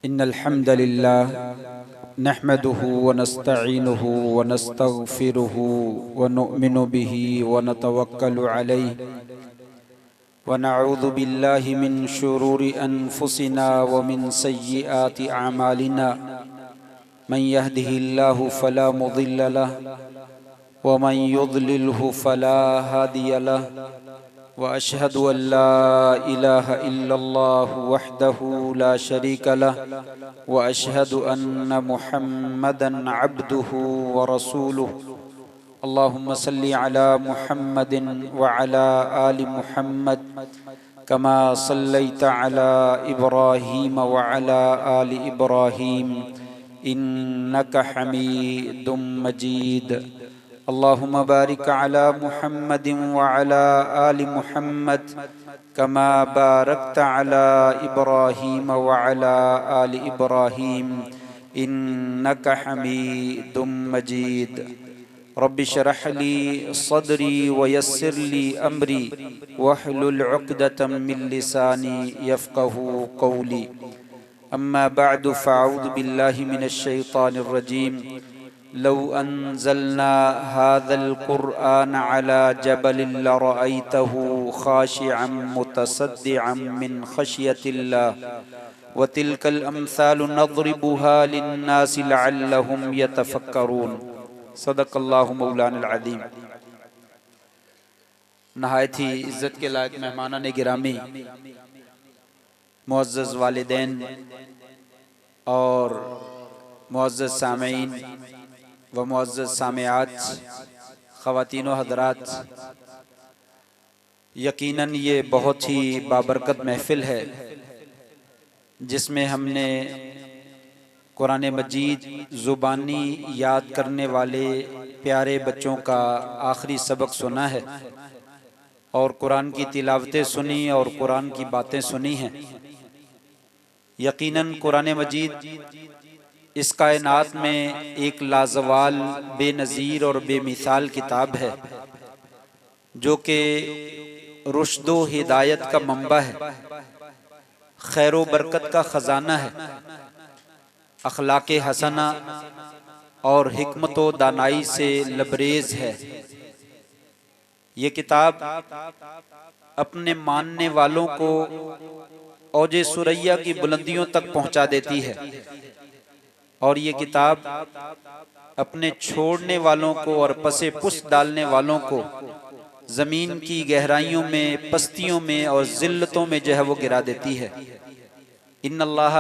इन्नल हम्दलिल्लाह नहमदुहु व नस्तईनुहु व नस्तगफिरुहु व नुअमिनु बिही व नतवक्कलु अलैहि व नऊज़ु बिल्लाहि मिन शुरूरि अनफुसिना व मिन सय्यिआति अमालिना मन यहदिहिल्लाहु फला मुदिल्ल लहु व मन युद्लिलहु फला हादिय लहु व अशहदु अल्ला इलाहा इल्लल्लाहु वहदहु ला शरीका लहु व अशहदु अन्न मुहम्मदन अब्दुहु व रसूलुहु। अल्लाहुम्मा सल्लि अला मुहम्मदिन व अला आलि मुहम्मद कमा सल्लैता अला इब्राहीम व अला आलि इब्राहीम इन्नका हमीदुम मजीद। अल्लाहुम्मा बारिक अला मुहम्मदिन व अला आलि मुहम्मद कमा बारकता अला इब्राहीम व अला आलि इब्राहीम इन्नका हमीदुम मजीद। रब्बि शरह ली सदरी व यस्सिर ली अमरी वहलुल उक़दतम मिन लिसानी यफ़क़हू क़ौली। अम्मा बअदु फ़अऊज़ु बिल्लाहि मिनश शैतानिर रजीम। लौ अंज़लना हाज़ल क़ुरआन अला जबलिन लरअयतहु ख़ाशिअन मुतसद्दिअन मिन ख़श्यतिल्लाह व तिल्कल अम्सालु नज़रिबुहा लिन्नासि लअल्लहुम यतफ़क्करून। सदक़ल्लाहु मौलाना अज़ीम। नहायत ही इज़्ज़त के लायक मेहमानान गिरामी, मुअज़्ज़ज़ वालिदैन और मुअज़्ज़ज़ सामीईन व मुअज़्ज़ज़ सामिआत, ख़वातीन व हज़रात, यकीनन ये बहुत ही बाबरकत महफ़िल है जिसमें हमने कुरान मजीद ज़ुबानी याद करने वाले प्यारे बच्चों का आखिरी सबक सुना है और कुरान की तिलावतें सुनी और कुरान की बातें सुनी हैं। यकीनन कुरान मजीद इस कायनात में एक लाजवाल, बेनज़ीर और बेमिसाल किताब है जो कि रुश्द व हिदायत का मंबा है, खैर व बरकत का ख़जाना है, अखलाक़े हसना और हिकमत व दानाई से लबरेज है। ये किताब अपने मानने वालों को औजे सुरैया की बुलंदियों तक पहुंचा देती है और ये किताब अपने छोड़ने वालों को और पसे पुस्त डालने वालों को ज़मीन की गहराइयों में, पस्तियों में और ज़िल्लतों में जो है वो गिरा देती है। इन्नल्लाह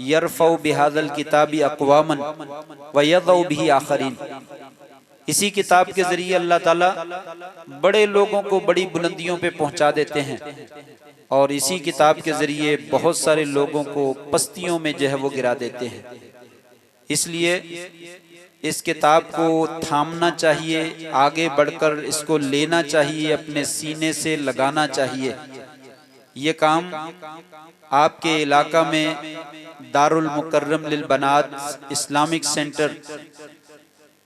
यरफ़उ बिहाज़ल किताबी अक़वामन व यज़उ बिही आख़रीन। इसी किताब के ज़रिए अल्लाह ताला बड़े लोगों को बड़ी बुलंदियों पे पहुंचा देते हैं और इसी किताब के ज़रिए बहुत सारे लोगों को पस्तियों में जो है वो गिरा देते हैं। इसलिए इस किताब को थामना चाहिए, आगे बढ़कर इसको लेना चाहिए, अपने सीने से लगाना चाहिए। ये काम आपके इलाका में दारुल मुकर्रम लिल बनात इस्लामिक सेंटर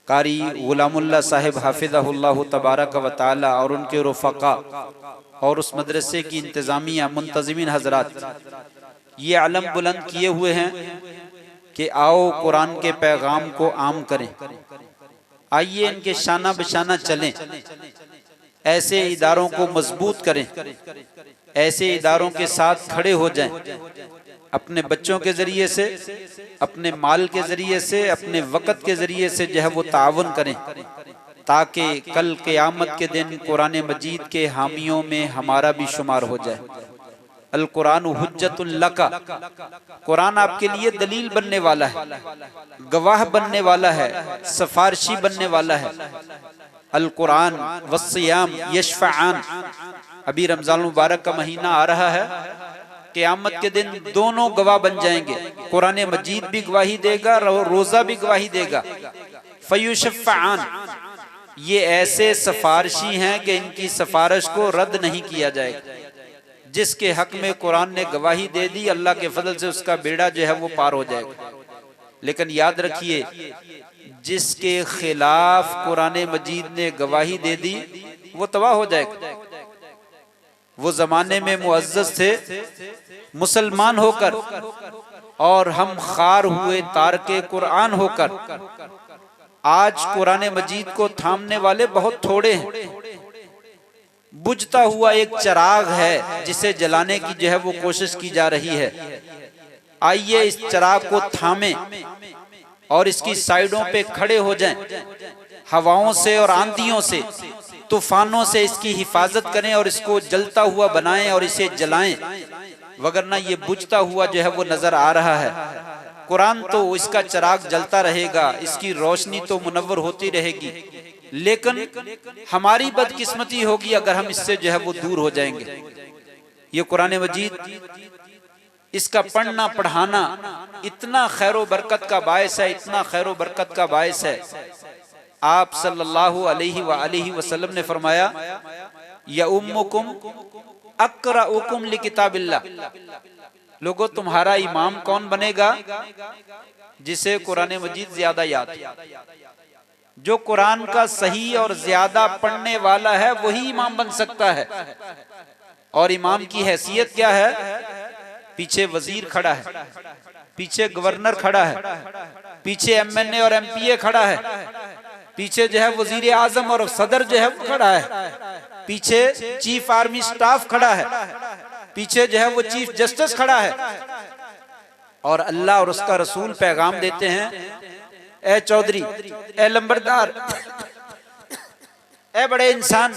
कारी गुलामुल्लाह साहिब हाफिज़हुल्लाह तबारक व तआला और उनके रुफ़क़ा और उस मदरसे की इंतज़ामिया, मुंतज़िमीन हज़रात ये अलम बुलंद किए हुए हैं कि आओ कुरान के पैगाम को आम करें, आइए इनके शाना बशाना चलें, ऐसे इदारों को मजबूत करें, ऐसे इदारों के साथ खड़े हो जाएं, अपने बच्चों के ज़रिए से, अपने माल के ज़रिए से, अपने वक़्त के ज़रिए से जो है वो तावन करें ताकि कल क़यामत के दिन कुरान मजीद के हामियों में हमारा भी शुमार हो जाए। अल कुरान हुज्जतुल लका, कुरान आपके लिए दलील बनने वाला है, गवाह बनने वाला है, सफारशी बनने वाला है। अल कुरान वस्सियाम यशफ़आन, अभी रमज़ान मुबारक का महीना आ रहा है, क़यामत के दिन दोनों गवाह बन जाएंगे। कुरान मजीद भी गवाही देगा, रोज़ा भी गवाही देगा। फ़युशफ़आन, ये ऐसे सफारशी हैं कि इनकी सफारिश को रद्द नहीं किया जाएगा। जिसके हक में कुरान ने गवाही दे दी, अल्लाह के फजल से उसका बेड़ा जो है वो पार हो जाएगा। लेकिन याद रखिए, जिसके खिलाफ कुरान मजीद ने गवाही दे दी वो तबाह हो जाएगा। वो जमाने में मुअज़्ज़ज़ थे, मुसलमान होकर और हम खार हुए तारके कुरान होकर आज कुरान मजीद को थामने वाले बहुत थोड़े हैं। बुझता हुआ एक चिराग है जिसे जलाने की जो है वो कोशिश की जा रही है। आइए इस चिराग को थामें और इसकी साइडों पे खड़े हो जाएं, हवाओं से और आंधियों से, तूफानों से इसकी हिफाजत करें और इसको जलता हुआ बनाएं और इसे जलाएं, वगरना ये बुझता हुआ जो है वो नजर आ रहा है। कुरान तो इसका चिराग जलता रहेगा, इसकी रोशनी तो मुनव्वर होती रहेगी, लेकिन हमारी बदकिस्मती होगी अगर हम इससे जो है वो दूर हो जाएंगे। ये कुरान मजीद, इसका पढ़ना पढ़ाना इतना खैरो बरकत का बायस है, इतना खैरो बरकत का बायस है। आप सल्लल्लाहु अलैहि वसल्लम ने फरमाया, या उम्मुकुम अक़रउकुम लिकिताबिल्लाह, लोगों तुम्हारा इमाम कौन बनेगा? जिसे कुरान मजीद ज्यादा याद, जो कुरान का सही और ज्यादा पढ़ने वाला है वही इमाम बन सकता है। और इमाम की हैसियत क्या है? पीछे वजीर खड़ा है, पीछे गवर्नर खड़ा है, पीछे एमएनए और एमपीए खड़ा है, पीछे जो है वजीर आजम और सदर जो है वो खड़ा है, पीछे चीफ आर्मी स्टाफ खड़ा है, पीछे जो है वो चीफ जस्टिस खड़ा है। और अल्लाह और उसका रसूल पैगाम देते हैं, ए चौधरी, ए लंबरदार, ए बड़े इंसान,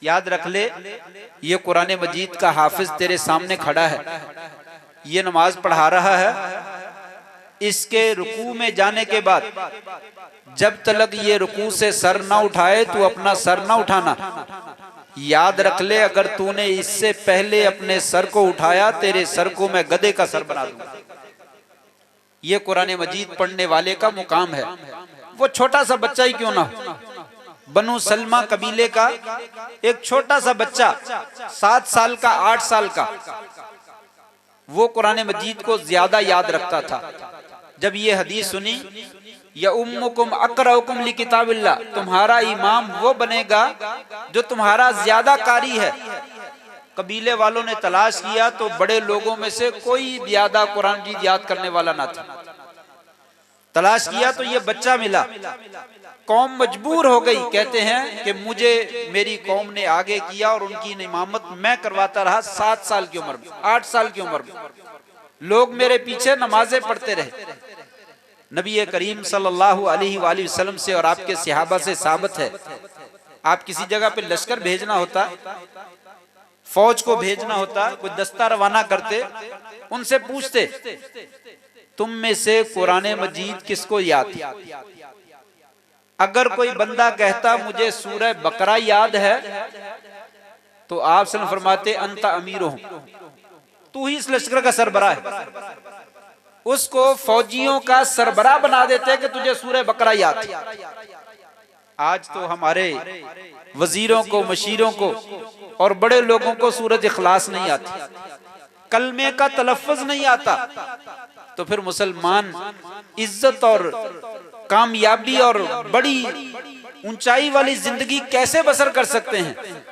याद रख ले, ये कुरान मजीद का हाफिज तेरे सामने खड़ा है, ये नमाज पढ़ा रहा है। इसके रुकू में जाने के बाद जब तक ये रुकू से सर ना उठाए तो अपना सर ना उठाना। याद रख ले, अगर तूने इससे पहले अपने सर को उठाया, तेरे सर को मैं गधे का सर बना दूंगा। ये कुरान मजीद पढ़ने वाले का मुकाम है। वो छोटा सा बच्चा ही क्यों ना हो, बनु सलमा कबीले का एक छोटा सा बच्चा, 7 साल का, 8 साल का, वो कुरान मजीद को ज्यादा याद रखता था। जब ये हदीस सुनी, या उम्मुकुम अक़रउकुम लिकिताबिल्लाह, तुम्हारा इमाम वो बनेगा जो तुम्हारा ज्यादा कारी है। कबीले वालों ने तलाश किया तो बड़े लोगों में से कोई ज्यादा कुरान मजीद याद करने वाला ना था। तलाश किया तो ये बच्चा मिला। कौम मजबूर हो गई, कहते हैं कि मुझे मेरी कौम ने आगे किया और उनकी इमामत मैं करवाता रहा 7 साल की उम्र में, 8 साल की उम्र में, लोग मेरे पीछे नमाजें पढ़ते रहे। नबी करीम सल्लल्लाहु अलैहि वसल्लम से और आपके सहाबा से साबित है, आप किसी जगह पे लश्कर भेजना होता, फौज को भेजना होता, कोई दस्ता रवाना करते, उनसे पूछते तुम में से कुरान मजीद किसको याद है? अगर कोई बंदा कहता मुझे सूरह बकरा याद है, तो आप सल्लल्लाहु अलैहि वसल्लम फरमाते अंता अमीरो, तू ही इस लश्कर का सरबराह है। उसको फौजियों का सरबराह बना देते कि तुझे सूरह बकरा याद है। आज तो हमारे वजीरों को, मशीरों को और बड़े लोगों को सूरत इखलास नहीं आती, कलमे का तलफ्फुज नहीं आता, तो फिर मुसलमान इज्जत और कामयाबी और बड़ी ऊंचाई वाली जिंदगी कैसे बसर कर सकते हैं?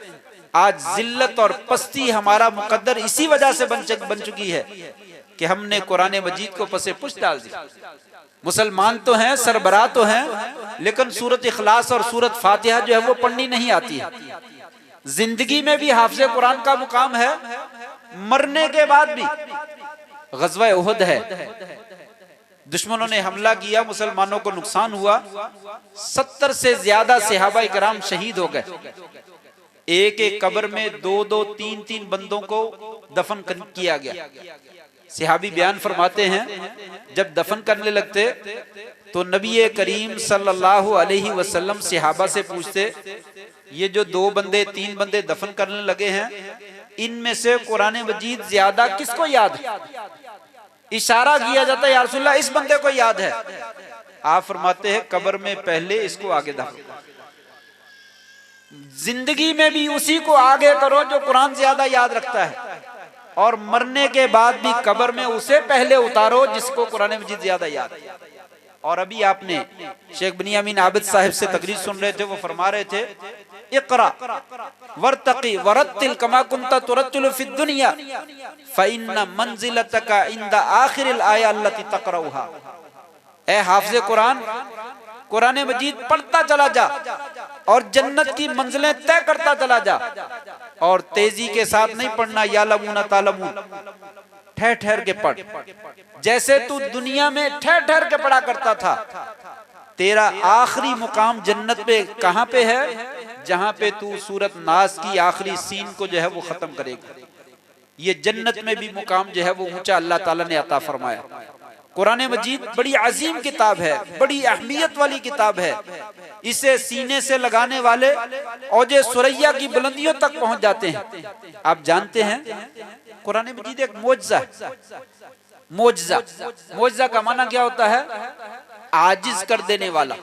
आज जिल्लत और पस्ती हमारा मुकद्दर इसी वजह से बन चुकी है कि हमने कुरान मजीद को पसे पुश डाल दिया। मुसलमान तो हैं, सरबराह तो हैं, लेकिन सूरत इखलास और सूरत फातिहा जो है वो पढ़नी नहीं आती है। जिंदगी में भी हाफिज़ कुरान का मुकाम है, मरने के बाद भी। ग़ज़वा उहद है, दुश्मनों ने हमला किया, मुसलमानों को नुकसान हुआ, 70 से ज्यादा सहाबा इकराम शहीद हो गए। एक एक कब्र में 2-2, 3-3 बंदों को दफन किया गया। सहाबी बयान फरमाते हैं, जब दफन करने लगते तो नबी करीम सल्लल्लाहु अलैहि वसल्लम सहाबा से पूछते, ये जो 2 बंदे 3 बंदे दफन करने लगे हैं, इनमें से कुरान मजीद ज्यादा किसको याद है? इशारा किया जाता है, या रसूलल्लाह इस बंदे को याद है। आप फरमाते हैं कब्र में पहले इसको आगे दफन, जिंदगी में भी उसी को आगे करो जो कुरान ज्यादा याद रखता है, और मरने के बाद भी कब्र में उसे पहले उतारो जिसको कुरान मजीद ज्यादा याद है। और अभी आपने शेख बनियामीन आबिद साहब से तकरीर सुन रहे थे, वो फरमा रहे थे इक़रा वर्तक़ी वरत्तिल कमा कुन्ता तुरत्तिलु फ़िद दुनिया फ़इन्ना मंज़िलतका इंदा आखिरिल आया अल्लती तक़रऊहा। ए हाफ़िज़े कुरान, कुरान मजीद पढ़ता चला जा और जन्नत की मंजिलें तय करता चला जा, और तेजी के साथ नहीं पढ़ना, यालमून तालमून, ठहर ठहर के पढ़। जैसे तू दुनिया में ठहर ठहर के पढ़ा करता था, तेरा आखिरी मुकाम जन्नत पे कहां पे है? जहां पे तू सूरत नास की आखिरी सीन को जो है वो खत्म करेगा। ये जन्नत में भी मुकाम जो है वो ऊंचा अल्लाह ताला ने अता फरमाया। कुरान मजीद बड़ी अजीम किताब है, बड़ी अहमियत वाली किताब है। इसे सीने से लगाने वाले औजे सुरैया की बुलंदियों तक पहुंच जाते हैं। आप जानते हैं कुरान मजीद एक मोजज़ा, मोजज़ा का माना क्या होता है? आजिज कर देने वाला,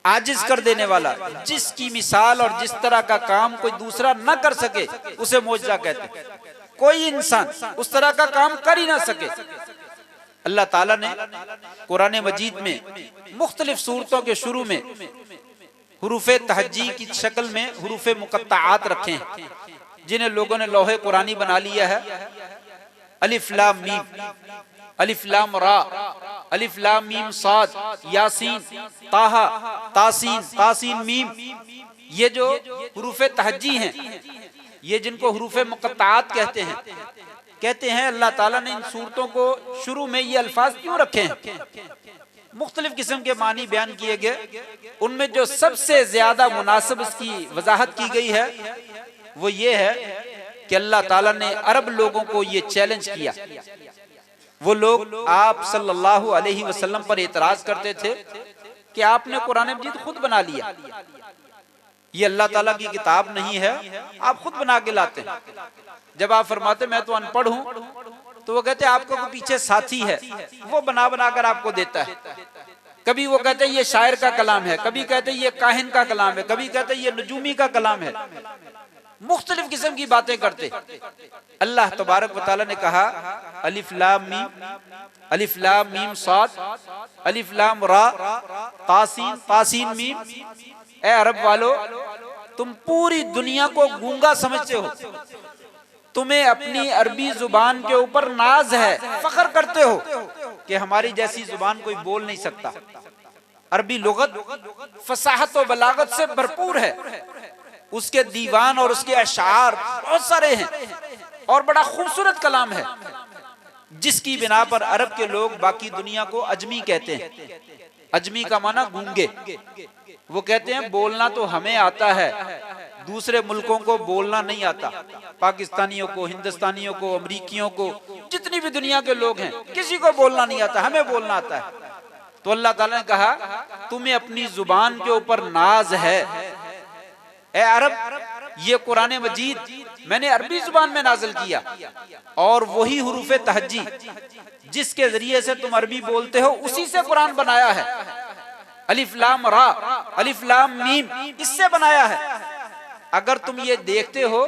आजिज कर देने वाला, जिसकी मिसाल और जिस तरह का काम कोई दूसरा न कर सके उसे मोजज़ा कहते हैं। कोई इंसान उस तरह का काम कर ही ना सके। अल्लाह ताला ने कुरान मजीद में मुख्तलिफ सूरतों के शुरू में हुरूफे तहज्जी की शक्ल में हुरूफे मुक़त्तआत रखे हैं, जिन्हें लोगों ने लौहे कुरानी बना लिया है। अलिफ लाम मीम, अलिफ लाम रा, अलिफ लाम मीम साद, यासीन, ताहा, तासीन, तासीन मीम। ये जो हुरूफे तहज्जी हैं, ये जिनको हुरूफे मुक़त्तआत कहते हैं अल्लाह ताला ने इन सूरतों को शुरू में ये अल्फाज क्यों रखे हैं? मुख्तलिफ किस्म के मानी बयान किए गए। उनमें जो सबसे ज्यादा मुनासिब इसकी वजाहत की गई है वो ये है कि अल्लाह ताला ने अरब लोगों को ये चैलेंज किया। वो लोग आप सल्लल्लाहु अलैहि वसल्लम पर एतराज करते थे कि आपने कुरान मजीद खुद बना लिया, ये अल्लाह ताला की किताब नहीं है, आप खुद बना के लाते हैं। जब आप फरमाते मैं तो अनपढ़ हूं, तो वो कहते आपको पीछे साथी है, वो बना बना कर आपको देता है। कभी वो कहते ये शायर का कलाम है, कभी कहते ये काहिन का कलाम है, कभी कहते ये नजूमी का कलाम है। मुख्तलिफ किस्म की बातें करते। अल्लाह तबारक व तआला ने कहा अलिफ लाम मीम, अलिफ लाम मीम साद, अलिफ लाम रा, तासीन, तासीन मीम। ए अरब वालों, तुम पूरी दुनिया को गूंगा समझते हो, तुम्हें अपनी अरबी जुबान के ऊपर नाज है, फख्र करते हो कि हमारी जैसी जुबान कोई बोल नहीं सकता। अरबी लुगत फसाहत और बलागत से भरपूर है, उसके दीवान और उसके अशार बहुत सारे हैं और बड़ा खूबसूरत कलाम है, जिसकी बिना पर अरब के लोग बाकी दुनिया को अजमी कहते हैं। अजमी का माना गूंगे। वो कहते हैं बोलना तो हमें आता है, दूसरे मुल्कों को बोलना नहीं आता। पाकिस्तानियों को, हिंदुस्तानियों को, अमरीकियों को, जितनी भी दुनिया के लोग हैं, किसी को बोलना नहीं आता, हमें बोलना आता है। तो अल्लाह ताला ने कहा तुम्हें अपनी जुबान के ऊपर नाज है। ए अरब, ये कुरान मजीद मैंने अरबी जुबान में नाजिल किया, और वही हुरूफे तहज्जी जिसके जरिए से तुम अरबी बोलते हो, उसी से कुरान बनाया है। अलिफ लाम रा, अलिफ लाम मीम, इससे बनाया है। अगर तुम ये देखते हो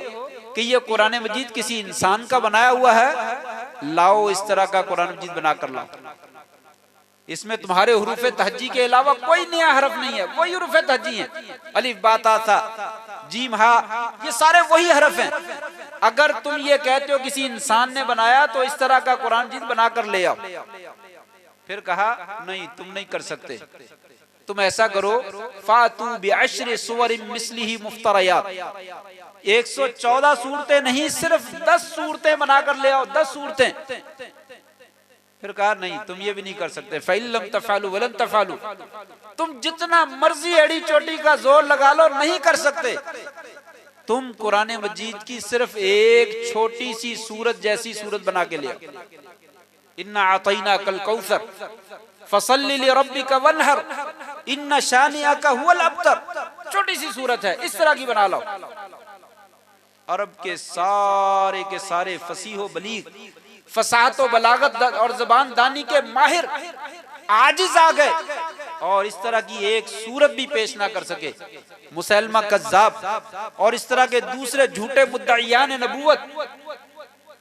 कि ये कुरान मजीद किसी इंसान का बनाया हुआ है, लाओ इस तरह का कुरान मजीद बनाकर लाओ। इसमें तुम्हारे हुरूफे तहज्जी के अलावा कोई नया हरफ नहीं है, वही हुरूफे तहज्जी है। अलिफ बा ता सा जीम हा, ये सारे वही हरफ हैं। अगर तुम ये कहते हो किसी इंसान ने बनाया, तो इस तरह का कुरान मजीद बनाकर ले आओ। फिर कहा नहीं, तुम नहीं कर सकते। तुम ऐसा करो, फातू बिअश्रि सुवरिन मिस्लिही मुफ्तरयात, 114 सूरतें नहीं, सिर्फ 10 सूरतें बनाकर ले आओ, 10 सूरतें। फिर कहा नहीं, तुम ये भी नहीं कर सकते। फ़इल्लम तफ़अलू वलन तफ़अलू, तुम जितना मर्जी एड़ी चोटी का जोर लगा लो, नहीं कर सकते। तुम कुरान मजीद की सिर्फ एक छोटी सी सूरत जैसी सूरत बना के ले आओ। इन्ना आतैना कल कौसर फसल्लि लिरब्बिका वन्हर इन्ना शानिअका हुवल अब्तर, छोटी सी सूरत है, इस तरह की बना लो। अरब के सारे फसीहो बलीग, फसाहत व बलागत और ज़बान दानी के माहिर आजिज आ गए और इस तरह की एक सूरत भी पेश ना कर सके। मुसैलमा कज़्ज़ाब और इस तरह के दूसरे झूठे मुद्दईयान नबूवत,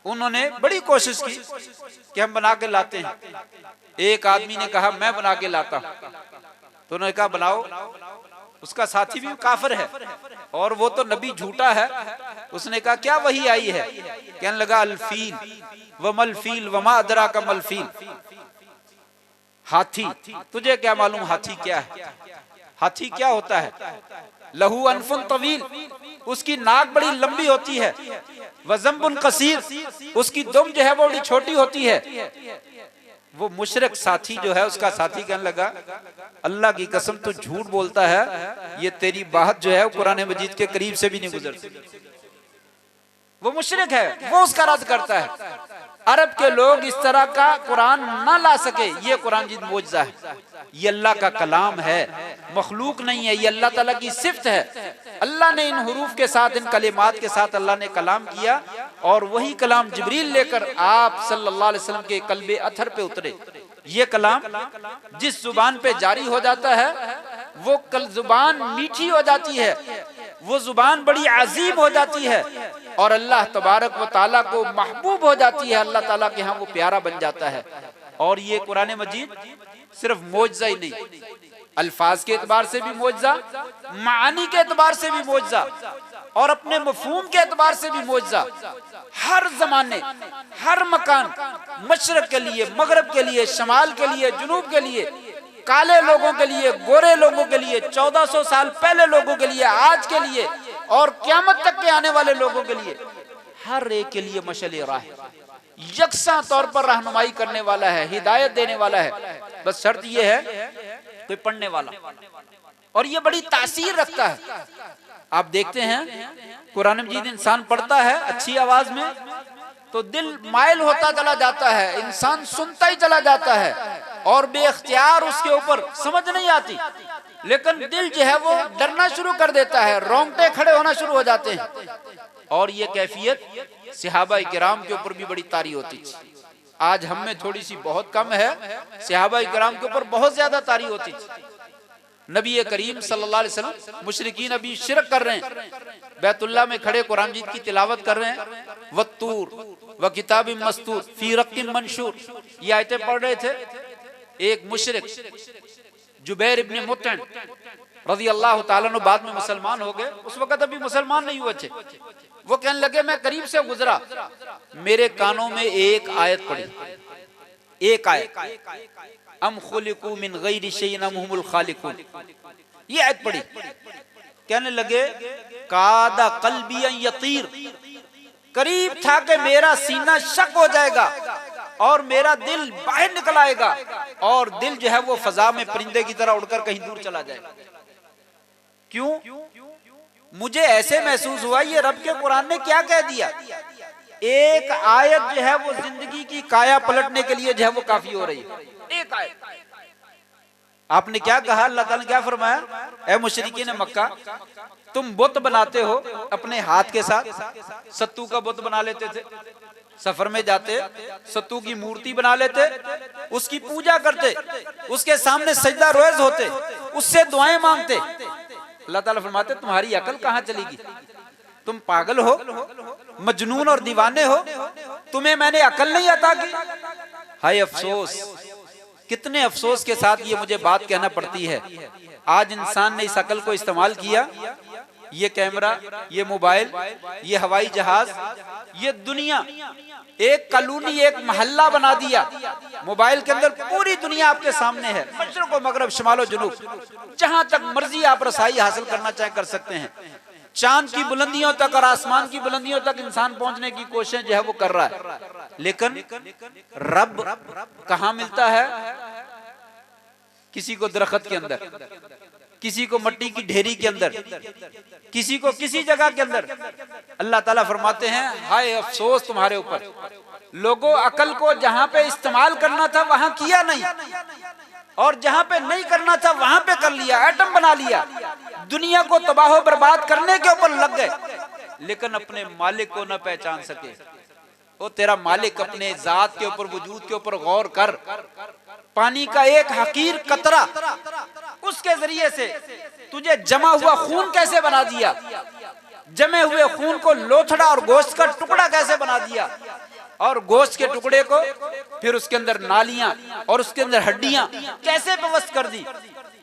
उन्होंने बड़ी कोशिश की कि हम बना के लाते हैं। एक आदमी ने कहा मैं बना के लाता हूं, तो उन्होंने कहा बनाओ। उसका साथी भी काफिर है और वो तो नबी झूठा है। उसने कहा क्या वही आई है? कहने लगा अल-फील वमल फील वमा अदरा का मल फील, हाथी, तुझे क्या मालूम हाथी क्या है? हाथी क्या होता है? लहू अनफुन तवील, उसकी नाक बड़ी लंबी होती है, वज़म्बुन कसीर, उसकी दुम जो है वो बड़ी छोटी होती है। वो मुशरिक साथी जो है, उसका साथी कहने लगा अल्लाह की कसम तू झूठ बोलता है, ये तेरी बात जो है कुरान मजीद के करीब से भी नहीं गुजर सकती। वो मुशरिक है, वो उसका रद्द करता है। अरब के लोग इस तरह का कुरान ना ला सके, ये कुरान मजीद मौजज़ा है, ये अल्लाह का कलाम है, मखलूक नहीं है, ये अल्लाह ताला की सिफ्त है। अल्लाह ने इन हुरूफ के साथ, इन कलिमात के साथ अल्लाह ने कलाम किया और वही कलाम जिब्रील लेकर आप सल्लल्लाहु अलैहि वसल्लम के कल्बे अथर पे उतरे। ये कलाम जिस जुबान पे जारी हो जाता है वो कल जुबान मीठी हो जाती है, वो जुबान बड़ी अजीम हो जाती है और अल्लाह तबारक व ताला को महबूब हो जाती है, अल्लाह ताला के यहाँ वो प्यारा बन जाता है। और ये कुरान मजीद सिर्फ मौजज़ा ही नहीं, अल्फाज के एतबार से भी मौजज़ा, मानी के एतबार से भी मौजज़ा और अपने मफहूम के एतबार से भी मौजज़ा। हर जमाने, हर मकान, मशरक के लिए, मगरब के लिए, शमाल के लिए, जुनूब के लिए, काले लोगों के लिए, गोरे लोगों के लिए, 1400 साल पहले लोगों के लिए, आज के लिए और क़यामत तक के आने वाले लोगों के लिए, हर एक के लिए मशअल राह, यकसा तौर पर रहनुमाई करने वाला है, हिदायत देने वाला है। बस शर्त यह है कोई पढ़ने वाला, और ये बड़ी तासीर रखता है। आप देखते हैं कुरान मजीद इंसान पढ़ता है अच्छी आवाज में तो दिल माइल होता चला जाता है, इंसान सुनता ही चला जाता है और बेख्तियार उसके ऊपर समझ नहीं आती, लेकिन दिल जो है वो डरना शुरू कर देता है, रोंगटे खड़े होना शुरू हो जाते हैं। और ये कैफियत सहाबा किराम के ऊपर भी बड़ी तारी होती थी। आज हम में थोड़ी सी बहुत कम है, सहाबा किराम के ऊपर बहुत ज्यादा तारी होती थी। नबी करीम सल्लल्लाहु अलैहि वसल्लम, मुशरिकीन अभी शिरक कर रहे हैं, बैतुल्लाह में खड़े कुरान मजीद की तिलावत कर रहे हैं, वत्तूर व किताबिम मस्तूर फी रक्किम मंशूर, ये आयतें पढ़ रहे थे। एक मुशरिक जुबैर इब्न मुतइम रज़ी अल्लाह ताला अन्हु बाद में मुसलमान हो गए, उस वक्त अभी मुसलमान नहीं हुए थे। वो कहने लगे मैं करीब से गुजरा, मेरे कानों में एक आयत पड़ी, एक आयत, अम खुलिकू मिन गैरि शैइन अम हुमुल खालिकून, ये आयत पड़ी। कहने लगे कादा कल्बी अन यतीर, करीब था कि मेरा सीना शक हो जाएगा और मेरा दिल बाहर निकल आएगा और दिल जो है वो फजा में परिंदे की तरह उड़कर कहीं दूर चला जाएगा। क्यों? मुझे ऐसे महसूस हुआ ये रब के कुरान ने क्या कह दिया। एक आयत जो है वो जिंदगी की काया पलटने के लिए जो है वो काफी हो रही है। एक आयत, आपने क्या कहा, अल्लाह ताला ने क्या फरमाया, ऐ मुशरिकीन मक्का, तुम बुत बनाते हो अपने हाथ के साथ, सत्तू का बुत बना लेते थे, सफर में जाते सत्तू की मूर्ति बना लेते, उसकी पूजा करते, उसके सामने सजदा रोज़ होते, उससे दुआएं मांगते। अल्लाह ताला फरमाते तुम्हारी अकल कहाँ चलेगी, तुम पागल हो, मजनून और दीवाने हो, तुम्हें मैंने अकल नहीं अता की। हाय अफसोस, कितने अफसोस के साथ ये मुझे बात कहना पड़ती है। आज इंसान ने इस अकल को इस्तेमाल किया, ये कैमरा, ये मोबाइल, ये हवाई जहाज, ये दुनिया एक कॉलोनी, एक मोहल्ला बना दिया। मोबाइल के अंदर पूरी दुनिया आपके सामने है, मशरक़ व मगरब, शमाल व जुनूब, जहां तक मर्जी आप रसाई हासिल करना चाहे कर सकते हैं। चांद की बुलंदियों तक और आसमान की बुलंदियों तक इंसान पहुंचने की कोशिश जो है वो कर रहा है, लेकिन रब कहाँ मिलता है? किसी को दरख्त के अंदर, किसी को मट्टी की ढेरी के अंदर, किसी को किसी जगह के अंदर। अल्लाह ताला फरमाते हैं हाय अफसोस तुम्हारे ऊपर, लोगों अकल को जहां पे इस्तेमाल करना था वहां किया नहीं, और जहां पे नहीं करना था वहां पे कर लिया, एटम बना लिया, दुनिया को तबाह बर्बाद करने के ऊपर लग गए, लेकिन अपने मालिक को न पहचान सके। वो तेरा मालिक अपने जात के ऊपर, वजूद के ऊपर गौर कर। पानी का एक हकीर कतरा, उसके जरिए से तुझे जमा हुआ खून कैसे बना दिया, जमे हुए खून को लोथड़ा और गोश्त का टुकड़ा कैसे बना दिया। और गोश्त के टुकड़े को, फिर उसके अंदर नालियां और उसके अंदर हड्डियां कैसे व्यवस्थ कर दी,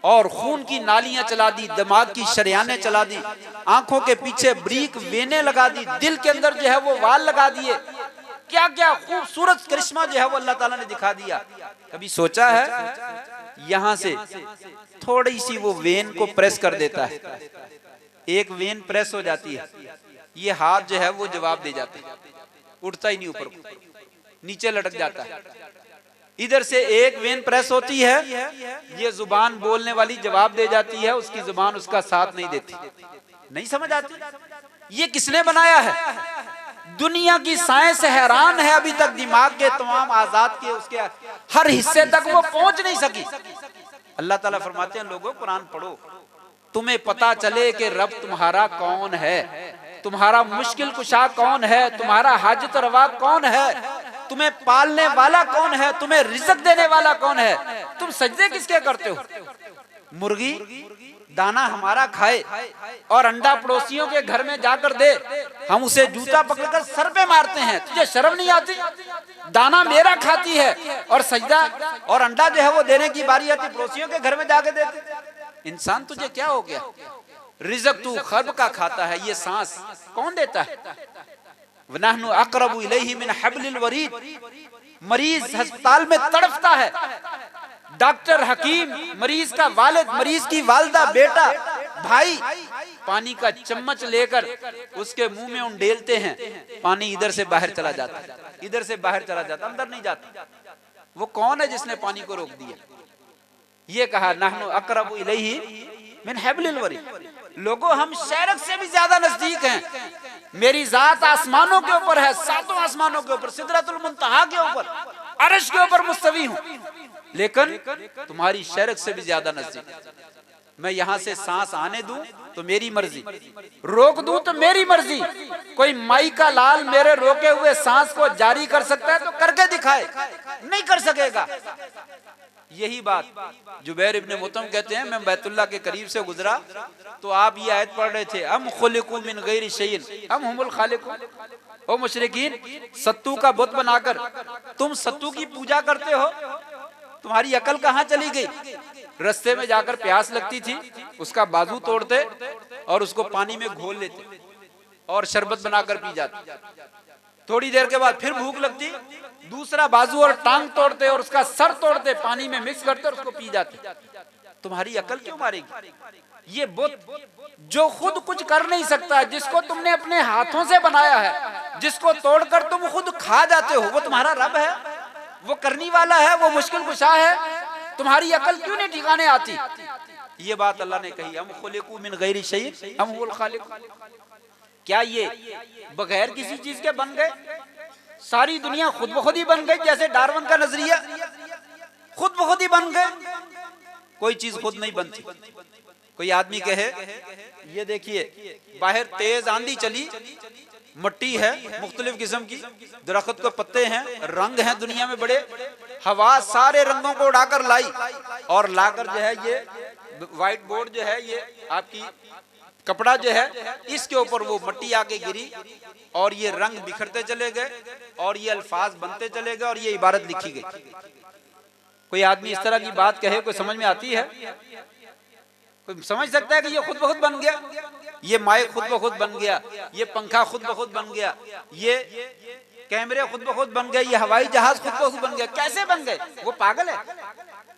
और खून की नालियां चला दी, दिमाग की शरियाने चला दी, आंखों के पीछे ब्रीक वेने लगा दी, दिल के अंदर जो है वो वाल लगा दिए। क्या क्या खूबसूरत करिश्मा जो है वो अल्लाह ताला ने दिखा दिया। कभी सोचा है यहां से थोड़ी सी वो वेन को प्रेस कर देता है, एक वेन प्रेस हो जाती है, ये हाथ जो है वो जवाब दे जाता है, उठता ही नहीं ऊपर, नीचे लटक जाता है। इधर से एक वेन प्रेस होती है, ये जुबान बोलने वाली जवाब दे जाती है, उसकी जुबान उसका साथ नहीं देती। नहीं समझ आती ये किसने बनाया है? दुनिया की साइंस हैरान है अभी तक, दिमाग के तमाम आजाद के उसके हर हिस्से तक वो पहुंच नहीं सकी। अल्लाह ताला फरमाते हैं लोगों कुरान पढ़ो, तुम्हें पता चले कि रब तुम्हारा कौन है, तुम्हारा मुश्किल कुशा कौन है, तुम्हारा हाजत रवा कौन है, तुम्हें पालने वाला कौन है, तुम्हें रिज़्क देने वाला कौन है। तुम सजदे किसके करते हो? मुर्गी दाना हमारा खाए और अंडा पड़ोसियों के घर में जाकर दे, हम उसे जूता पकड़कर सर पे मारते हैं, तुझे शर्म नहीं आती? दाना मेरा खाती है और सजदा और अंडा जो है वो देने की बारी आती पड़ोसियों के घर में जाके देते। इंसान तुझे क्या हो गया? रिज़्क तू खर्ब का खाता है, ये सांस कौन देता है? वनहनु अक़रबु इलैहि मिन हब्लिल वरीद। मरीज अस्पताल में तड़पता है, डॉक्टर हकीम मरीज का वालिद, मरीज की वालदा, बेटा, भाई पानी का चम्मच लेकर उसके मुंह में उंडेलते हैं, पानी इधर से बाहर चला जाता है, इधर से बाहर चला जाता, अंदर नहीं जाता। वो कौन है जिसने पानी को रोक दिया? ये कहा नहनु अक़रबु इलैहि मिन हब्लिल वरीद। लोगों हम शरक से भी ज्यादा नजदीक हैं। मेरी जात आसमानों के ऊपर है, सातों आसमानों के ऊपर, सिदरतुल मुंतहा के ऊपर, अर्श के ऊपर मुस्तवी हूं, लेकिन तुम्हारी शरक से भी ज्यादा नजदीक। मैं यहां से सांस आने दूं तो मेरी मर्जी, रोक दूं तो मेरी मर्जी। कोई माई का लाल मेरे रोके हुए सांस को जारी कर सकता है तो करके दिखाए, नहीं कर सकेगा। यही बात जुबैर इब्ने मुतम कहते हैं, मैं बैतुल्लाह के करीब से गुजरा तो आप ये आयत पढ़ रहे थे, हम खुलिकू मिन गैरि शैइन हम हुमुल खालिकून। ओ मुशरिकीन, सत्तू का बुत बनाकर तुम सत्तू की पूजा करते हो, तुम्हारी अकल कहाँ चली गई? रास्ते में जाकर प्यास लगती थी, उसका बाजू तोड़ते और उसको पानी में घोल लेते और शरबत बनाकर पी जाते। थोड़ी देर के बाद फिर भूख लगती, दूसरा बाजू और टांग तोड़ते और उसका सर तोड़ते, पानी में मिक्स करते और उसको पी जाते। तुम्हारी अकल क्यों मारेगी? ये बुत जो खुद कुछ कर नहीं सकता, जिसको तुमने अपने हाथों से बनाया है, जिसको तोड़कर तुम खुद खा जाते हो, वो तुम्हारा रब है, वो करने वाला है, वो मुश्किल कुशा है। तुम्हारी अकल क्यों नहीं ठिकाने आती? ये बात अल्लाह ने कही, हम खुलिकू मिन गैरि शैइन हम हुवल खालिक। क्या ये बगैर किसी चीज के बन गए? सारी दुनिया खुद ब खुद ही बन गई, जैसे डार्विन का नजरिया, खुद ब खुद ही बन गए। कोई चीज खुद नहीं बनती। कोई आदमी कहे ये देखिए बाहर तेज आंधी चली, मट्टी है मुख्तलिफ किस्म की, दरख्त को पत्ते हैं, रंग हैं दुनिया में बड़े, हवा सारे रंगों को उड़ाकर लाई और लाकर जो है ये व्हाइट बोर्ड जो है, ये आपकी कपड़ा जो है, इसके ऊपर वो मट्टी आके गिरी और ये रंग बिखरते चले गए और ये अल्फाज बनते चले गए और ये इबारत लिखी गई। कोई आदमी इस तरह की बात कहे, कोई समझ में आती है? कोई समझ सकता है कि ये खुद ब खुद बन गया? ये माइक खुद ब खुद बन गया, ये पंखा खुद ब खुद बन गया, ये कैमरे खुद ब खुद बन गए, ये हवाई जहाज खुद ब खुद बन गया। कैसे बन गए? वो पागल है।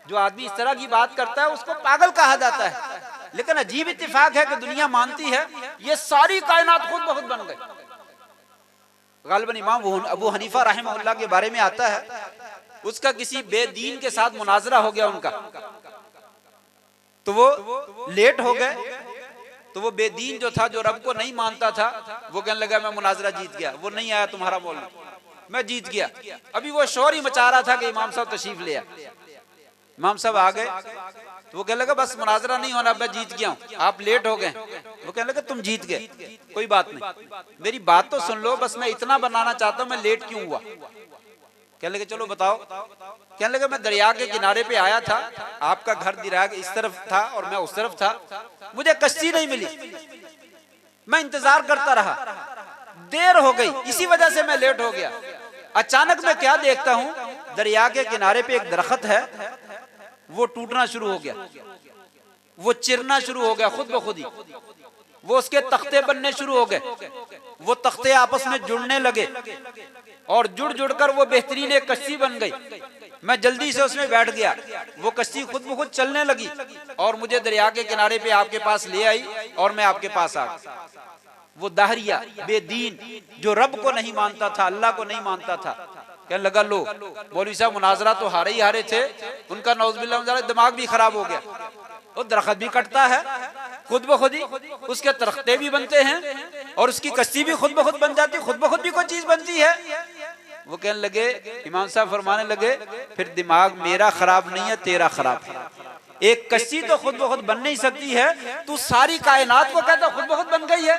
जो आदमी इस तरह की बात करता है उसको पागल कहा जाता है। लेकिन अजीब इत्तेफाक है कि दुनिया मानती है ये सारी कायनात खुद ब खुद बन गई। गालिबन इमाम अबू हनीफा रहमहुल्लाह के बारे में आता है, उसका किसी बेदीन के साथ मुनाजरा हो गया उनका, तो वो लेट हो गए, तो वो बेदीन जो था, जो रब को नहीं मानता था, वो कहने लगा मैं मुनाजरा जीत गया, वो नहीं आया तुम्हारा मौलवी, मैं जीत गया। अभी वो शोर ही मचा रहा था कि इमाम साहब तशरीफ ले आए। इमाम साहब आ गए तो वो कहने लगा बस मुनाजरा नहीं होना, मैं जीत गया हूँ, आप लेट हो गए। वो कहने लगा तुम जीत गए, कोई बात नहीं, मेरी बात तो सुन लो, बस मैं इतना बनाना चाहता हूँ मैं लेट क्यों हुआ। कहने लगे चलो बताओ। कहने लगे मैं दरिया के किनारे पे आया था, आपका घर दरिया के इस तरफ था और मैं उस तरफ था, मुझे कश्ती नहीं मिली, मैं इंतजार करता रहा, देर हो गई, इसी वजह से मैं लेट हो गया। अचानक मैं क्या देखता हूं, दरिया के किनारे पे एक दरख्त है, वो टूटना शुरू हो गया, वो चिरना शुरू हो गया खुद ब खुद ही, वो उसके तख्ते बनने शुरू हो गए, वो तख्ते आपस में जुड़ने लगे और जुड़ जुड़कर वो बेहतरीन एक कश्ती बन गई। मैं जल्दी से उसमें बैठ गया, वो कश्ती खुद ब खुद चलने लगी और मुझे दरिया के किनारे पे आपके पास ले आई और मैं आपके पास आ गया। वो दाहरिया बेदीन जो रब को नहीं मानता था, अल्लाह को नहीं मानता था, कहने लगा लो मौलवी साहब मुनाजरा तो हारे ही हारे थे, उनका नौजुबिल्लाह दिमाग भी खराब हो गया, वो दरख्त भी कटता है खुद ब खुद ही, उसके तख्ते भी बनते हैं और उसकी कश्ती भी खुद ब खुद बन जाती है, खुद ब खुद भी कोई चीज बनती है। वो कहने लगे, इमाम साहब फरमाने लगे, फिर दिमाग मेरा खराब नहीं है, तेरा खराब है। एक कश्ती तो खुद ब खुद बन नहीं सकती है, तू सारी कायनात को कहता खुद ब खुद बन गई है।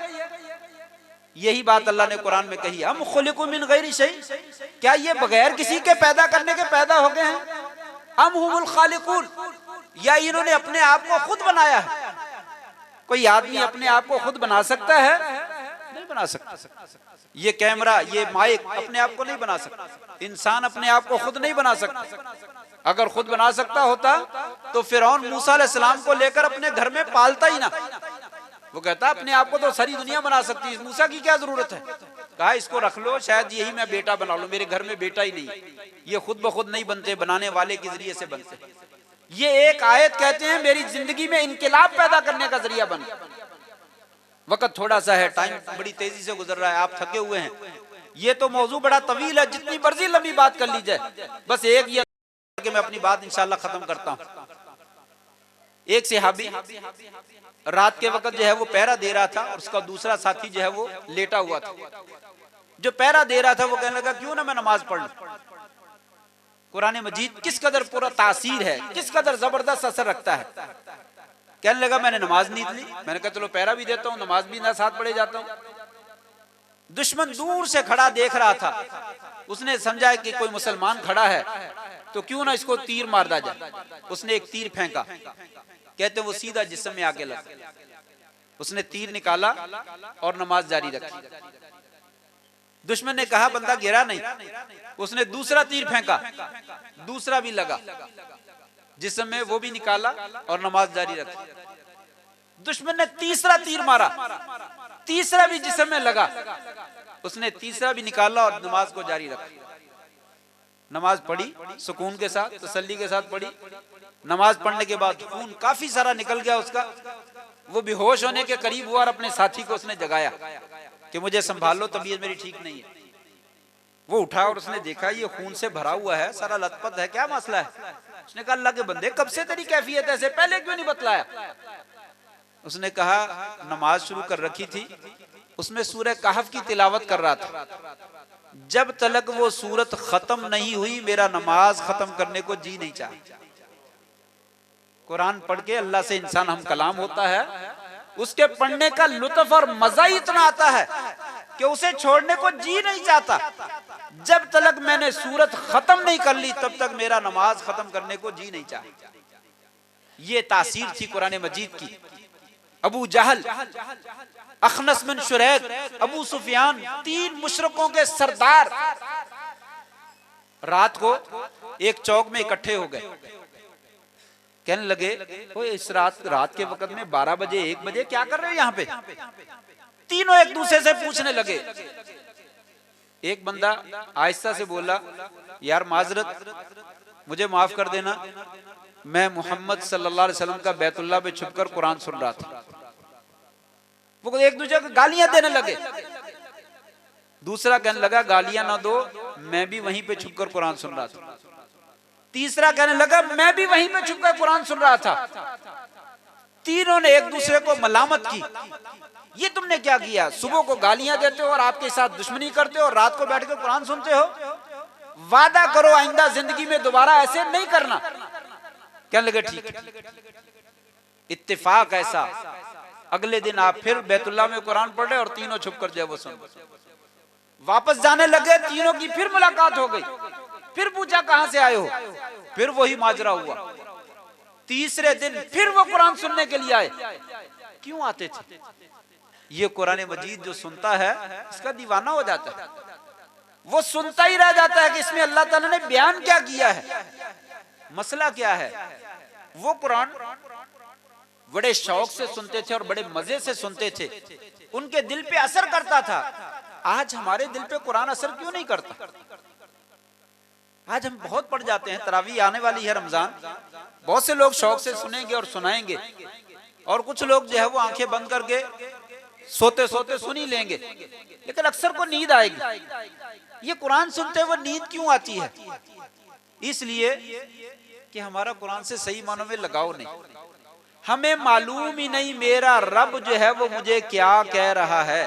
यही बात अल्लाह ने कुरान में कही, हम खुलिकु मिन गैरि शै, क्या ये बगैर किसी के पैदा करने के पैदा हो गए हैं? अम हुमुल खालिकून, या इन्होंने अपने आप को खुद बनाया है? कोई आदमी अपने आप को खुद बना सकता है? नहीं बना सकता। ये कैमरा, ये माइक अपने आप को नहीं बना सकता, इंसान अपने आप को खुद नहीं बना सकता। अगर खुद बना सकता होता तो फिरौन मूसा अलैहिस्सलाम को लेकर अपने घर में पालता ही ना। वो कहता अपने आप को तो सारी दुनिया बना सकती है, मूसा की क्या जरूरत है? कहा इसको रख लो, शायद यही मैं बेटा बना लूं, मेरे घर में बेटा ही नहीं। ये खुद ब खुद नहीं बनते, बनाने वाले के जरिए से बनते। ये एक आयत कहते हैं मेरी जिंदगी में इनकलाब पैदा करने का जरिया बन। वक्त थोड़ा सा है, टाइम बड़ी तेजी से गुजर रहा है, आप थके हुए हैं। ये तो मौजू बड़ा तवील है, जितनी मर्जी लंबी बात कर ली जाए, बस एक ये कि मैं अपनी बात इंशाल्लाह खत्म करता हूं। एक सहाबी रात के वक्त जो है वो पहरा दे रहा था और उसका दूसरा साथी जो है वो लेटा हुआ था। जो पहरा दे रहा था वो कहने लगा क्यों ना मैं नमाज पढ़ लूं। कुरान मजीद किस कदर पूरा तासीर है, किस कदर जबरदस्त असर रखता है। कहने लगा मैंने नमाज नींद ली, मैंने कहा चलो पहरा भी देता हूँ, नमाज भी ना साथ पढ़े जाता हूँ। दुश्मन दूर से खड़ा देख रहा था, उसने समझा कि कोई मुसलमान खड़ा है तो क्यों ना इसको तीर मार दा जाए। उसने एक तीर फेंका, कहते वो सीधा जिस्म में आके लगा। उसने तीर निकाला और नमाज जारी रखी। दुश्मन ने कहा बंदा गिरा नहीं, उसने दूसरा तीर फेंका, दूसरा भी लगा जिस्म में, वो भी निकाला और नमाज जारी रखी। दुश्मन ने तीसरा तीर मारा, तीसरा भी जिस्म में लगा, उसने तीसरा भी निकाला और नमाज को जारी रखा। नमाज पढ़ी सुकून के साथ, तसल्ली के साथ पढ़ी। नमाज पढ़ने के बाद खून काफी सारा निकल गया उसका, वो बेहोश होने के करीब हुआ और अपने साथी को उसने जगाया कि मुझे संभालो, तबीयत मेरी ठीक नहीं है। वो उठा और उसने देखा ये खून से भरा हुआ है, सारा लथपथ है, क्या मसला है? उसने कहा अल्लाह के बंदे कब से तेरी कैफियत ऐसे, पहले क्यों नहीं बतलाया? उसने कहा नमाज शुरू कर रखी थी, उसमें सूरह कहफ की तिलावत कर रहा था, जब तक वो सूरत खत्म नहीं हुई मेरा नमाज खत्म करने को जी नहीं चाहा। कुरान पढ़ के अल्लाह से इंसान हम कलाम होता है, उसके पढ़ने का लुत्फ और मजा ही इतना आता है कि उसे छोड़ने को जी नहीं चाहता। जब तक मैंने सूरत खत्म नहीं कर ली तब तक मेरा नमाज खत्म करने को जी नहीं चाहा। ये तासीर थी कुरान मजीद की। अबू जहल, अखनस बिन शुरैक, अबू सुफियान, तीन मुशरिकों के सरदार रात को एक चौक में इकट्ठे हो गए। कहने लगे इस रात के वक्त में 12 बजे 1 बजे क्या कर रहे हो यहाँ पे? तीनों एक दूसरे से पूछने लगे। एक बंदा आहिस्ता से बोला यार माजरत, मुझे माफ कर देना, मैं मोहम्मद सल्लल्लाहु अलैहि वसल्लम का बैतुल्लाह पे छुपकर कुरान सुन रहा था। वो एक दूसरे को गालियां देने लगे। दूसरा कहने लगा गालियां ना दो, मैं भी वहीं पे छुपकर कुरान सुन रहा था। तीसरा कहने लगा मैं भी वहीं पे छुपकर कुरान सुन रहा था। तीनों ने एक दूसरे को मलामत की, ये तुमने क्या किया? सुबह को गालियां देते हो और आपके साथ दुश्मनी करते हो और रात को बैठ कर कुरान सुनते हो। वादा करो आइंदा जिंदगी में दोबारा ऐसे नहीं करना। कहने लगे ठीक है। इत्तेफाक ऐसा, अगले दिन आप फिर बैतुल्लाह में कुरान पढ़ रहे और तीनों छुप कर जो वो सुन। वापस जाने लगे, तीनों की फिर मुलाकात हो गई। फिर पूछा कहां से आए हो? फिर वही माजरा हुआ। तीसरे दिन फिर वो कुरान सुनने के लिए आए। क्यों आते थे? ये कुरान मजीद जो सुनता है इसका दीवाना हो जाता है। वो सुनता ही रह जाता है कि इसमें अल्लाह ताला ने बयान क्या किया है, मसला क्या है। वो कुरान बड़े शौक से सुनते थे और बड़े मजे से सुनते थे, उनके दिल पे असर करता था। आज हमारे दिल पे कुरान असर क्यों नहीं करता? आज हम बहुत पढ़ जाते हैं, तरावी आने वाली है, रमजान, बहुत से लोग शौक से सुनेंगे और सुनाएंगे, और कुछ लोग जो है वो आंखें बंद करके सोते सोते सुन ही लेंगे, लेकिन अक्सर को नींद आएगी। ये कुरान सुनते हुए नींद क्यों आती है? इसलिए कि हमारा कुरान से सही मानों में लगाव नहीं। हमें मालूम ही नहीं मेरा रब जो है वो मुझे क्या कह रहा है,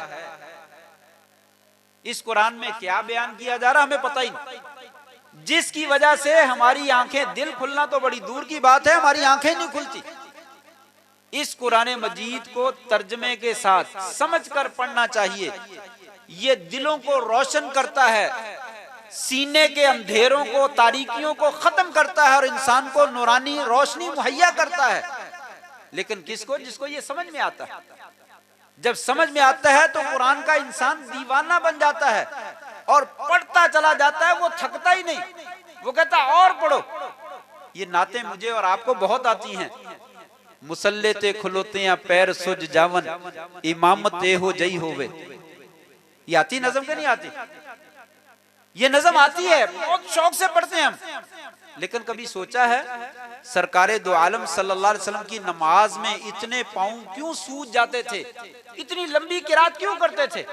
इस कुरान में क्या बयान किया जा रहा हमें पता ही नहीं, जिसकी वजह से हमारी आंखें, दिल खुलना तो बड़ी दूर की बात है, हमारी आंखें नहीं खुलती। इस कुरान मजीद को तर्जमे के साथ समझकर पढ़ना चाहिए। ये दिलों को रोशन करता है, सीने के अंधेरों को, तारीकियों को खत्म करता है और इंसान को नूरानी रोशनी मुहैया करता है। लेकिन किसको? जिसको ये समझ में आता है। जब समझ में आता है तो कुरान का इंसान दीवाना बन जाता है और पढ़ता चला जाता है, वो थकता ही नहीं, वो कहता और पढ़ो। ये नाते मुझे और आपको बहुत आती हैं। मुसल्ले ते खुलोते या पैर सुज जावन, इमामत हो जई होवे। ये आती नज़म के नहीं आती? ये नज़म आती है, बहुत शौक से पढ़ते हैं हम। लेकिन कभी सोचा है सरकारे दो आलम सल्लल्लाहु अलैहि वसल्लम की नमाज में इतने पाँव क्यों सूज जाते थे, इतनी लंबी किरात क्यों करते थे?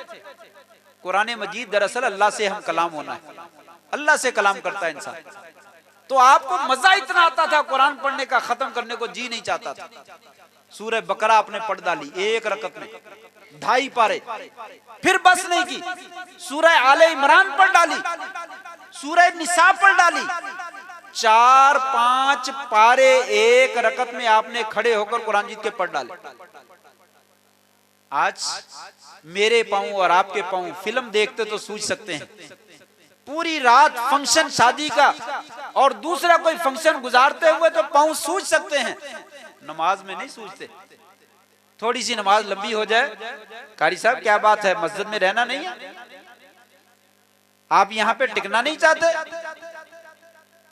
कुरान मजीद दरअसल अल्लाह से हम कलाम होना है, अल्लाह से कलाम करता है इंसान। तो आपको मजा इतना आता था कुरान पढ़ने का, खत्म करने को जी नहीं चाहता था। सूरह बकरा आपने पढ़ डाली एक रकत में, 2.5 पारे, फिर बस नहीं की, सूरह आले इमरान पढ़ डाली, सूरह निसा पढ़ डाली, 4-5 पारे एक रकत में आपने खड़े होकर कुरान जीत के पढ़ डाले। आज मेरे पाँव और आपके पाँव फिल्म देखते तो सूझ सकते हैं, पूरी रात फंक्शन शादी का और दूसरा कोई फंक्शन गुजारते हुए तो पाँव सूझ सकते हैं, नमाज में नहीं सूझते। थोड़ी सी नमाज लंबी हो जाए, कारी साहब क्या बात है, मस्जिद में रहना नहीं है, आप यहाँ पे टिकना नहीं चाहते,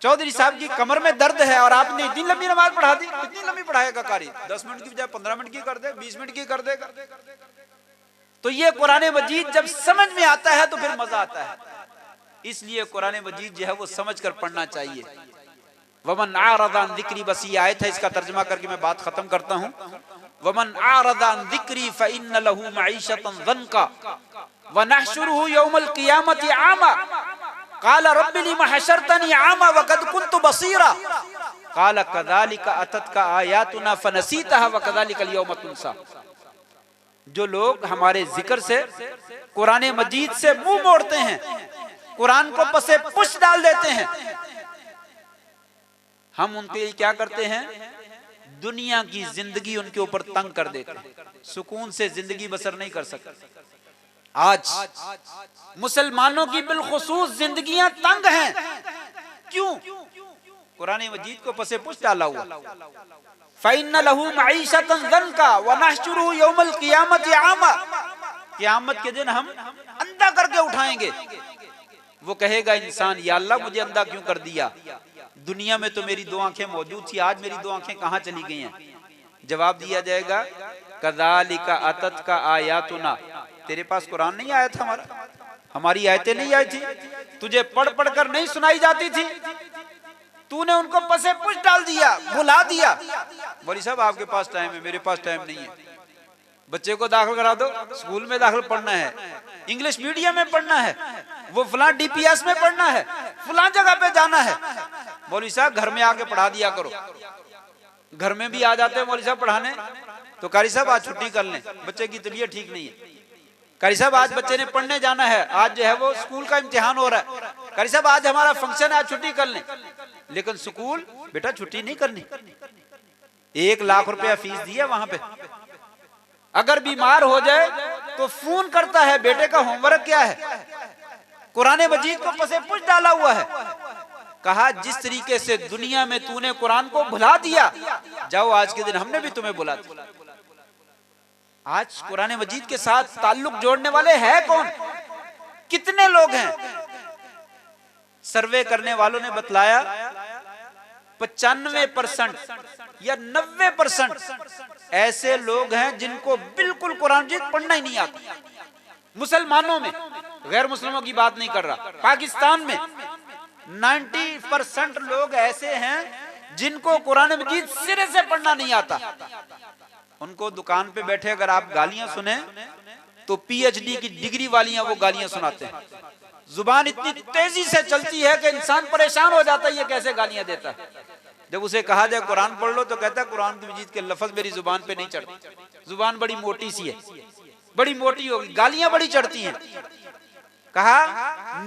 चौधरी साहब की कमर में दर्द है और आपने इतनी लंबी नमाज पढ़ा दी। कितनी लंबी पढ़ाएगा कारी? 10 मिनट की बजाय 15 मिनट की कर दे, 20 मिनट की कर देगा। तो ये कुरान मजीद जब समझ में आता है तो फिर मजा आता है। इसलिए कुरान मजीद जो है वो समझ कर पढ़ना चाहिए। वमन आरदा अन ज़िक्री, बस ये आयत है, इसका तर्जुमा करके मैं बात खत्म करता हूँ। वमन आरदा अन ज़िक्री फ़इन्न लहू मईशतन ज़न्का व नहशुरुहु यौमल क़ियामति आमा क़ाल रब्बि लिमा हशरतनी आमा वक़द कुन्तु बसीरा क़ाल कज़ालिका अततका आयातुना फ़नसीतहा व कज़ालिकल यौम तुनसा। जो लोग हमारे जिक्र से, कुरान मजीद से मुंह मोड़ते हैं, कुरान को पसे पुश डाल देते हैं, हम उनके लिए क्या करते हैं? दुनिया की जिंदगी उनके ऊपर तंग कर देते हैं, सुकून से जिंदगी बसर नहीं कर सकते। आज मुसलमानों की बिलखुसूस जिंदगियां तंग हैं। क्यों? कुरान मजीद को पसे पुश डाला हुआ। फ़इन्न लहू मईशतन ज़न्का व नहशुरुहु यौमल क़ियामति आमा, क़यामत के दिन हम अंधा करके उठाएंगे। वो कहेगा इंसान, या अल्लाह मुझे अंधा क्यों कर दिया? दुनिया में तो मेरी 2 आंखें मौजूद थी, आज मेरी 2 आंखें कहाँ चली गई हैं? जवाब दिया जाएगा, कज़ालिका अततका आयातुना, तेरे पास कुरान नहीं आया था, हमारी आयतें नहीं आई थी, तुझे पढ़ पढ़ कर नहीं सुनाई जाती थी, तूने उनको पसे पुश डाल दिया, भुला दिया। मौलवी साहब आपके पास टाइम है, मेरे पास टाइम नहीं है, बच्चे को दाखिल करा दो, स्कूल में दाखिल पढ़ना है, इंग्लिश मीडियम में पढ़ना है, वो फलां DPS में पढ़ना है, फलां जगह पे जाना है। मौलवी साहब घर में आके पढ़ा दिया करो। घर में भी आ जाते हैं मौलवी साहब पढ़ाने, तो कारी साहब आज छुट्टी कर लें, बच्चे की तबीयत ठीक नहीं है, कारी साहब आज बच्चे ने पढ़ने जाना है, आज जो है वो स्कूल का इम्तिहान हो रहा है, कारी साहब आज हमारा फंक्शन है, आज छुट्टी कर लें। लेकिन स्कूल बेटा छुट्टी नहीं करनी, 1 लाख रुपया फीस दी है वहां पे। अगर बीमार हो जाए तो फोन करता है, बेटे का होमवर्क क्या है? कुरान मजीद को पसे पुश डाला हुआ है। कहा जिस तरीके से दुनिया में तूने कुरान को भुला दिया, जाओ आज के दिन हमने भी तुम्हें बुला दिया। आज कुरान मजीद के साथ ताल्लुक जोड़ने वाले हैं कौन? कितने लोग हैं? सर्वे करने वालों ने बतलाया 95% या 90% ऐसे लोग हैं जिनको बिल्कुल कुरान मजीद पढ़ना ही नहीं आता। मुसलमानों में, गैर मुस्लिमों की बात नहीं कर रहा, पाकिस्तान में 90% लोग ऐसे हैं जिनको कुरान मजीद सिरे से पढ़ना नहीं आता। उनको दुकान पे बैठे अगर आप गालियां सुने तो पीएचडी की डिग्री वालियां वो गालियां सुनाते हैं। जुबान इतनी तेजी से चलती है कि इंसान परेशान हो जाता है, ये कैसे गालियां देता है। जब उसे कहा जाए कुरान पढ़ लो तो कहता है कुरान मजीद के लफ्ज मेरी जुबान पे नहीं चढ़ती, जुबान बड़ी मोटी सी है, बड़ी मोटी होगी, गालियां बड़ी चढ़ती हैं। कहा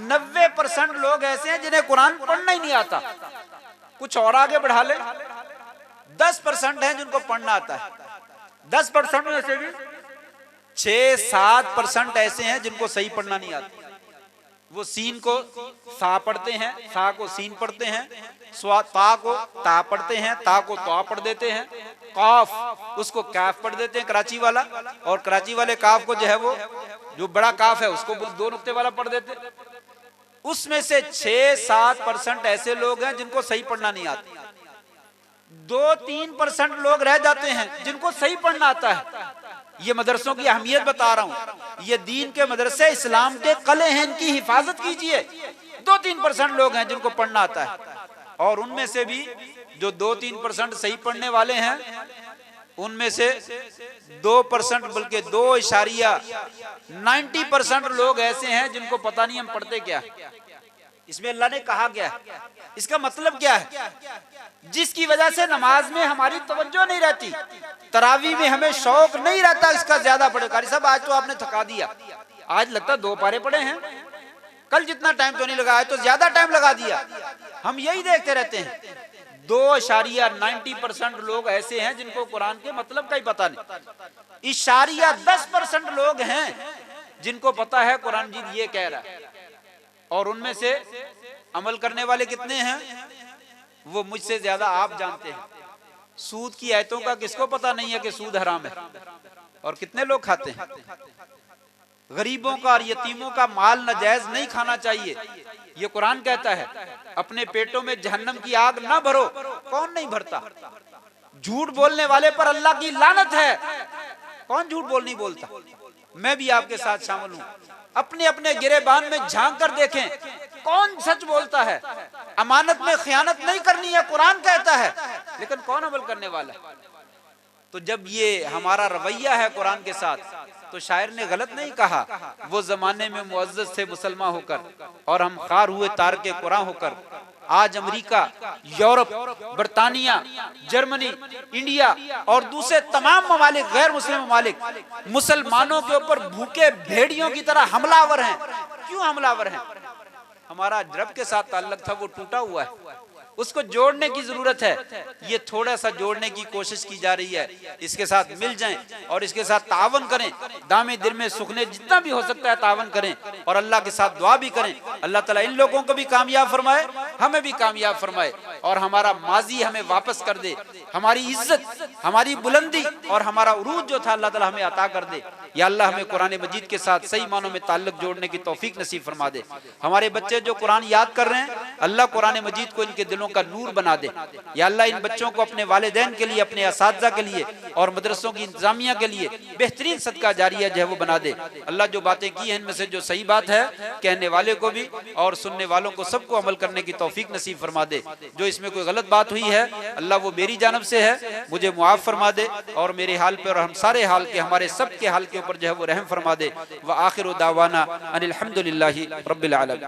90% लोग ऐसे हैं जिन्हें कुरान पढ़ना ही नहीं आता। कुछ और आगे बढ़ा ले, 10% हैं जिनको पढ़ना आता है। 10% में से भी 6-7% ऐसे हैं जिनको सही पढ़ना नहीं आता। वो सीन को सा पढ़ते हैं, सा को सीन पढ़ते हैं, ता को ता पढ़ते हैं, ता को ता पढ़ देते हैं, काफ उसको कैफ पढ़ देते हैं कराची वाला, और कराची वाले काफ को जो है वो जो बड़ा काफ है उसको 2 नुक्ते वाला पढ़ देते हैं। उसमें से 6-7% ऐसे लोग हैं जिनको सही पढ़ना नहीं आता। 2-3% लोग रह जाते हैं जिनको सही पढ़ना आता है। ये मदरसों की अहमियत बता रहा हूं, ये दीन के मदरसे इस्लाम के कले हैं, इनकी हिफाजत कीजिए। 2-3% लोग हैं जिनको पढ़ना आता है, और उनमें से भी जो 2-3% सही पढ़ने वाले हैं उनमें से 2% बल्कि 2.90% लोग ऐसे हैं जिनको पता नहीं हम पढ़ते क्या है, इसमें अल्लाह ने कहा क्या है, इसका मतलब क्या है, जिसकी वजह से नमाज में हमारी तवज्जो नहीं रहती, तरावी में हमें शौक नहीं रहता इसका ज्यादा पढ़े। कारी साहब आज तो आपने थका दिया, आज लगता 2 पारे पढ़े हैं, कल जितना टाइम तो नहीं लगा, आज तो ज्यादा टाइम लगा दिया। हम यही देखते रहते हैं। 2.90% लोग ऐसे हैं जिनको कुरान के मतलब का ही पता नहीं। 10% लोग हैं जिनको पता है कुरान जी ये कह रहा है, और उनमें से अमल करने वाले कितने हैं वो मुझसे ज्यादा आप जानते हैं। सूद की आयतों का किसको पता नहीं है कि सूद हराम है, और कितने लोग खाते हैं। गरीबों का और यतीमों का माल नाजायज नहीं खाना चाहिए, ये कुरान कहता है। अपने पेटों में जहन्नम की आग ना भरो, कौन नहीं भरता। झूठ बोलने वाले पर अल्लाह की लानत है, कौन झूठ नहीं बोलता। मैं भी आपके साथ शामिल हूं। अपने अपने गिरेबान में झांक कर देखें कौन सच बोलता है। अमानत में खयानत नहीं करनी है कुरान कहता है, लेकिन कौन अमल करने वाला है। तो जब ये हमारा रवैया है कुरान के साथ, तो शायर ने गलत नहीं कहा। वो जमाने में मुअज्जज थे मुसलमान होकर, और हम खार हुए तार के कुरान होकर। आज अमेरिका, यूरोप, बरतानिया, जर्मनी, इंडिया और दूसरे तमाम ममालिक, गैर मुस्लिम ममालिक मुसलमानों के ऊपर भूखे भेड़ियों की तरह हमलावर हैं। क्यों हमलावर हैं? हमारा रब के साथ ताल्लुक था वो टूटा हुआ है, उसको जोड़ने की जरूरत है। ये थोड़ा सा जोड़ने की कोशिश की जा रही है। इसके साथ मिल जाएं और इसके साथ तावन करें, दामे दिल में सुखने जितना भी हो सकता है तावन करें, और अल्लाह के साथ दुआ भी करें। अल्लाह ताला इन लोगों को भी कामयाब फरमाए, हमें भी कामयाब फरमाए, और हमारा माजी हमें वापस कर दे। हमारी इज्जत, हमारी बुलंदी और हमारा उरूज जो था अल्लाह ताला हमें अता कर दे। या अल्लाह हमें कुरान मजीद के साथ सही मानों में ताल्लुक जोड़ने की तौफीक नसीब फरमा दे। हमारे बच्चे जो कुरान याद कर रहे हैं, अल्लाह कुरान मजीद को इनके दिलों का नूर बना दे। या अल्लाह इन बच्चों को अपने वालिदैन के लिए, अपने असातिज़ा के लिए और मदरसों की इंतजामिया के लिए बेहतरीन सदका जारिया जो है वो बना दे। अल्लाह जो बातें की हैं इनमें से जो सही बात है, कहने वाले को भी और सुनने वालों को सबको अमल करने की तौफीक नसीब फरमा दे। जो इसमें कोई गलत बात हुई है अल्लाह वो मेरी जानब से है, मुझे मुआफ़ फरमा दे, और मेरे हाल पे और हम सारे हाल के, हमारे सब के हाल के ऊपर जो है वो रहम फरमा दे। व आखिर दावाना अनिल हम्दुलिल्लाहि रब्बिल आलमीन।